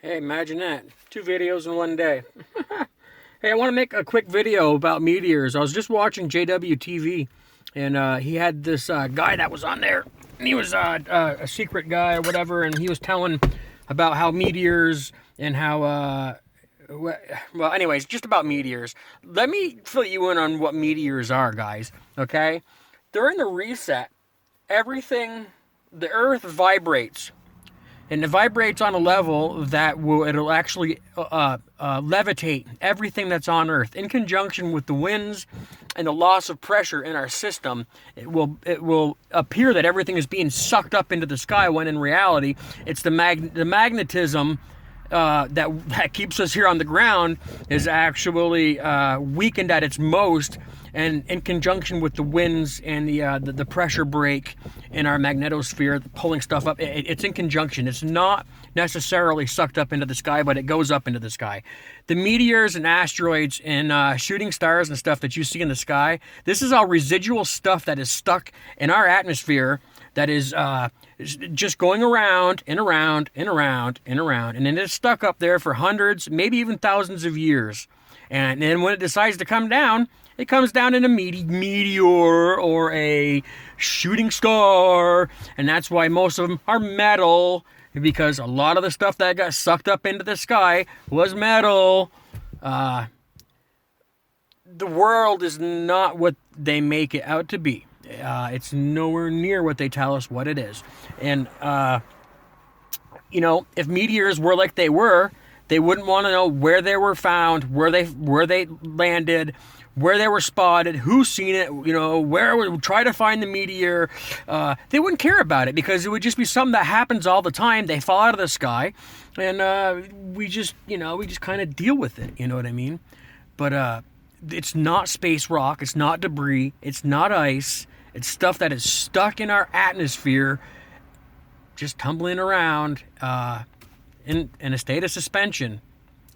Hey, imagine that. 2 videos in one day. Hey, I want to make a quick video about meteors. I was just watching JWTV, and he had this guy that was on there. And he was a secret guy or whatever, and he was telling about how meteors and how, well, anyways, just about meteors. Let me fill you in on what meteors are, guys, okay? During the reset, everything, the Earth vibrates. And it vibrates on a level that it'll actually levitate everything that's on Earth in conjunction with the winds and the loss of pressure in our system. It will appear that everything is being sucked up into the sky when in reality it's the magnetism that keeps us here on the ground is actually weakened at its most, and in conjunction with the winds and the pressure break in our magnetosphere, pulling stuff up, it's in conjunction. It's not necessarily sucked up into the sky, but it goes up into the sky. The meteors and asteroids and shooting stars and stuff that you see in the sky, this is all residual stuff that is stuck in our atmosphere that is just going around and around and around and around, and then it's stuck up there for hundreds, maybe even thousands of years. And then when it decides to come down, it comes down in a meteor or a shooting star, and that's why most of them are metal, because a lot of the stuff that got sucked up into the sky was metal. The world is not what they make it out to be. It's nowhere near what they tell us what it is. And, if meteors were like they were, they wouldn't want to know where they were found, where they landed, where they were spotted, who's seen it, where we try to find the meteor. They wouldn't care about it because it would just be something that happens all the time. They fall out of the sky, and we just kind of deal with it. You know what I mean? But it's not space rock. It's not debris. It's not ice. It's stuff that is stuck in our atmosphere, just tumbling around in a state of suspension.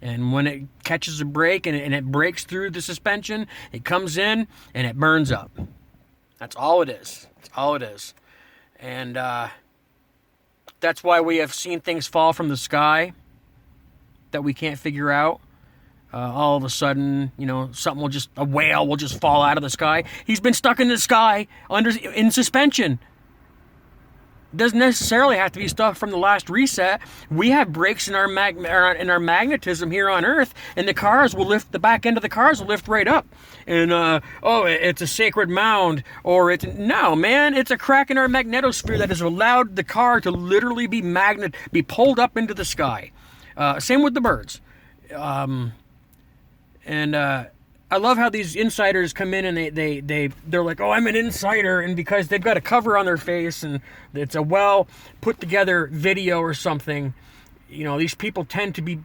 And when it catches a break and it breaks through the suspension, it comes in and it burns up. That's all it is. That's all it is. And that's why we have seen things fall from the sky that we can't figure out. All of a sudden, a whale will just fall out of the sky. He's been stuck in the sky in suspension. Doesn't necessarily have to be stuff from the last reset. We have breaks in our magnetism here on Earth, and the back end of the cars will lift right up. And it's a sacred mound, or it's a crack in our magnetosphere that has allowed the car to literally be pulled up into the sky. Same with the birds. I love how these insiders come in and they're like, oh, I'm an insider, and because they've got a cover on their face and it's a well put together video or something, these people tend to be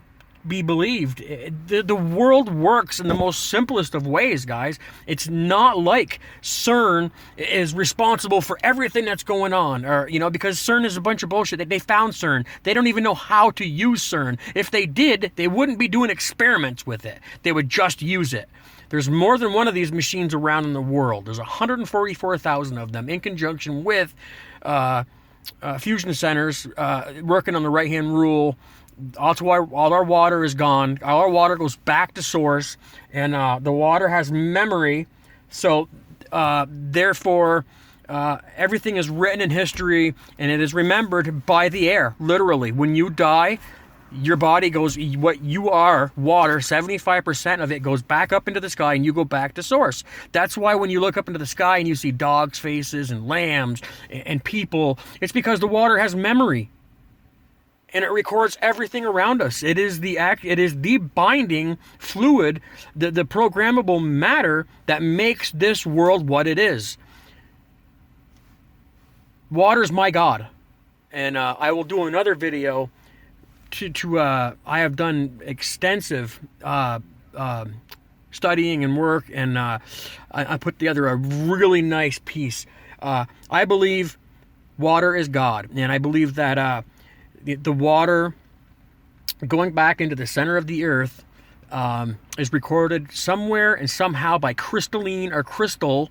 believed. The world works in the most simplest of ways, guys. It's not like CERN is responsible for everything that's going on, or because CERN is a bunch of bullshit. They found CERN. They don't even know how to use CERN. If they did, they wouldn't be doing experiments with it. They would just use it. There's more than one of these machines around in the world. There's 144,000 of them in conjunction with fusion centers working on the right-hand rule. Also, all our water is gone. All our water goes back to source, and the water has memory. So, therefore, everything is written in history, and it is remembered by the air. Literally, when you die, your body goes, what you are, water, 75% of it goes back up into the sky, and you go back to source. That's why when you look up into the sky and you see dogs' faces and lambs and people, it's because the water has memory. And it records everything around us. It is the binding fluid, the programmable matter that makes this world what it is. Water's my God. And I will do another video I have done extensive studying and work, and I put together a really nice piece. I believe water is God, and I believe that the water going back into the center of the earth is recorded somewhere and somehow by crystalline or crystal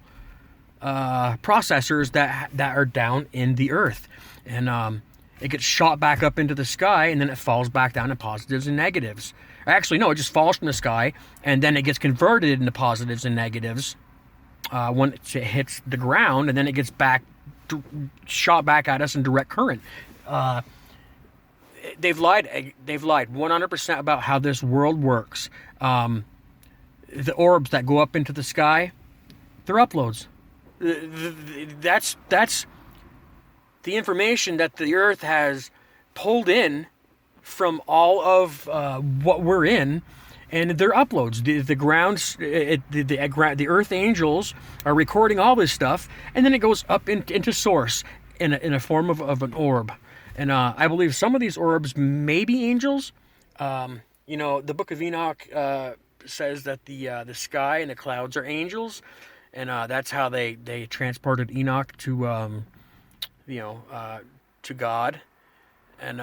processors that are down in the earth. And It gets shot back up into the sky, and then it falls back down to positives and negatives. Actually, no, it just falls from the sky, and then it gets converted into positives and negatives once it hits the ground, and then it gets shot back at us in direct current. They've lied 100% about how this world works. The orbs that go up into the sky, they're uploads. That's the information that the Earth has pulled in from all of what we're in, and they're uploads. The Earth angels are recording all this stuff, and then it goes up into source in a form of an orb. And I believe some of these orbs may be angels. The Book of Enoch says that the sky and the clouds are angels, and that's how they transported Enoch to to God. And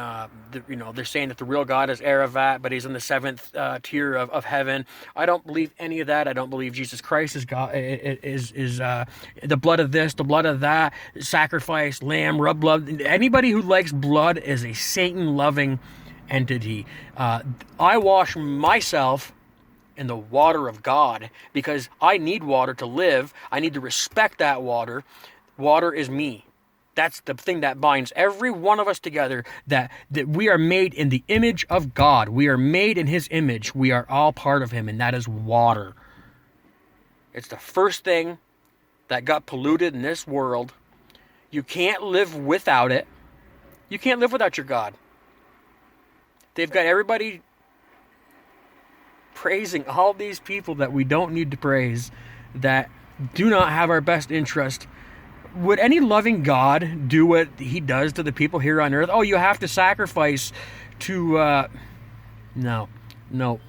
they're saying that the real God is Aravat, but he's in the seventh tier of heaven. I don't believe any of that. I don't believe Jesus Christ is God. Is the blood of this, the blood of that, sacrifice, lamb, rub blood. Anybody who likes blood is a Satan-loving entity. I wash myself in the water of God because I need water to live. I need to respect that water. Water is me. That's the thing that binds every one of us together, that we are made in the image of God. We are made in his image. We are all part of him, and that is water. It's the first thing that got polluted in this world. You can't live without it. You can't live without your God. They've got everybody praising all these people that we don't need to praise, that do not have our best interest. Would any loving God do what he does to the people here on earth? Oh, you have to sacrifice to no,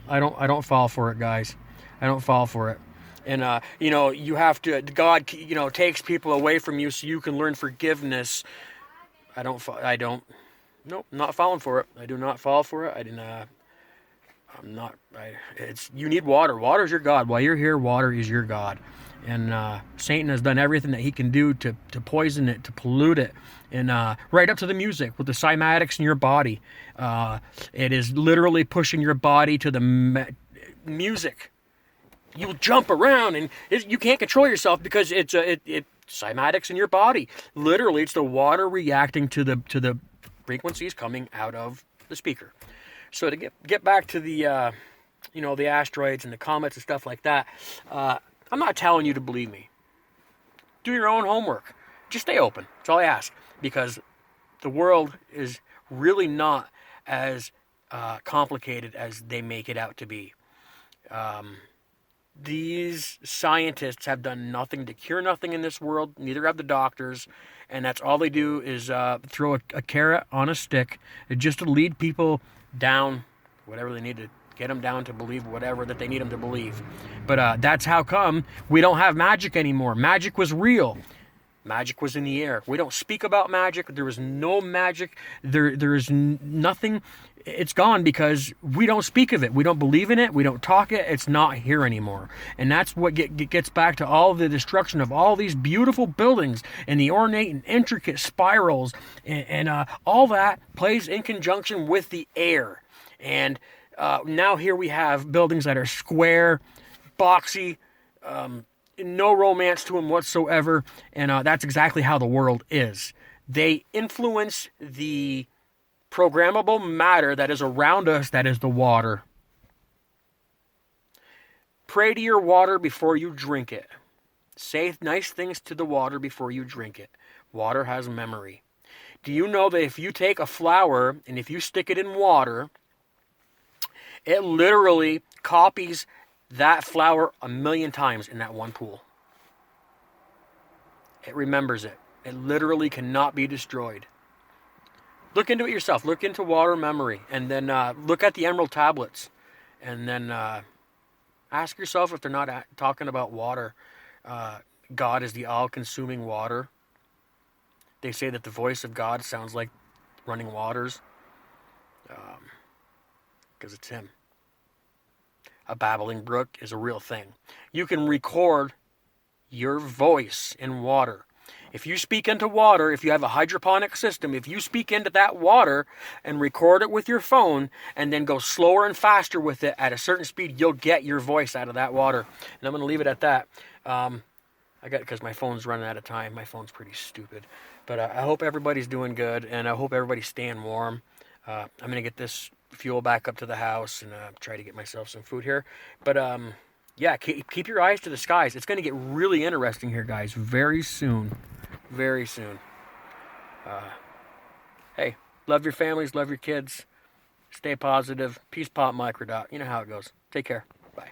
I don't fall for it, guys. I don't fall for it. And you have to, God takes people away from you so you can learn forgiveness. Nope, not falling for it. I do not fall for it. You need water. Water is your God. While you're here, water is your God. And Satan has done everything that he can do to poison it, to pollute it, and right up to the music with the cymatics in your body. It is literally pushing your body to the music. You'll jump around, and you can't control yourself because it's cymatics in your body. Literally, it's the water reacting to the frequencies coming out of the speaker. So to get back to the the asteroids and the comets and stuff like that. I'm not telling you to believe me. Do your own homework. Just stay open. That's all I ask. Because the world is really not as complicated as they make it out to be. These scientists have done nothing to cure nothing in this world. Neither have the doctors. And that's all they do is throw a carrot on a stick just to lead people down whatever they need to get them down to believe whatever that they need them to believe. But that's how come we don't have magic anymore. Magic was real. Magic was in the air. We don't speak about magic. There was no magic. There is nothing. It's gone because we don't speak of it. We don't believe in it. We don't talk it. It's not here anymore. And that's what gets back to all the destruction of all these beautiful buildings and the ornate and intricate spirals. And all that plays in conjunction with the air. And now here we have buildings that are square, boxy, no romance to them whatsoever, and that's exactly how the world is. They influence the programmable matter that is around us, that is the water. Pray to your water before you drink it. Say nice things to the water before you drink it. Water has memory. Do you know that if you take a flower and if you stick it in water, it literally copies that flower 1,000,000 times in that one pool? It remembers it. It literally cannot be destroyed. Look into it yourself. Look into water memory. And then look at the emerald tablets. And then ask yourself if they're not talking about water. God is the all-consuming water. They say that the voice of God sounds like running waters. Because it's him. A babbling brook is a real thing. You can record your voice in water. If you speak into water, if you have a hydroponic system, if you speak into that water and record it with your phone and then go slower and faster with it at a certain speed, you'll get your voice out of that water. And I'm going to leave it at that. Because my phone's running out of time. My phone's pretty stupid. But I hope everybody's doing good, and I hope everybody's staying warm. I'm going to get this fuel back up to the house and try to get myself some food here. But yeah, keep your eyes to the skies. It's going to get really interesting here, guys, very soon. Very soon. Hey, love your families, love your kids. Stay positive. Peace, Pop, Microdot. You know how it goes. Take care. Bye.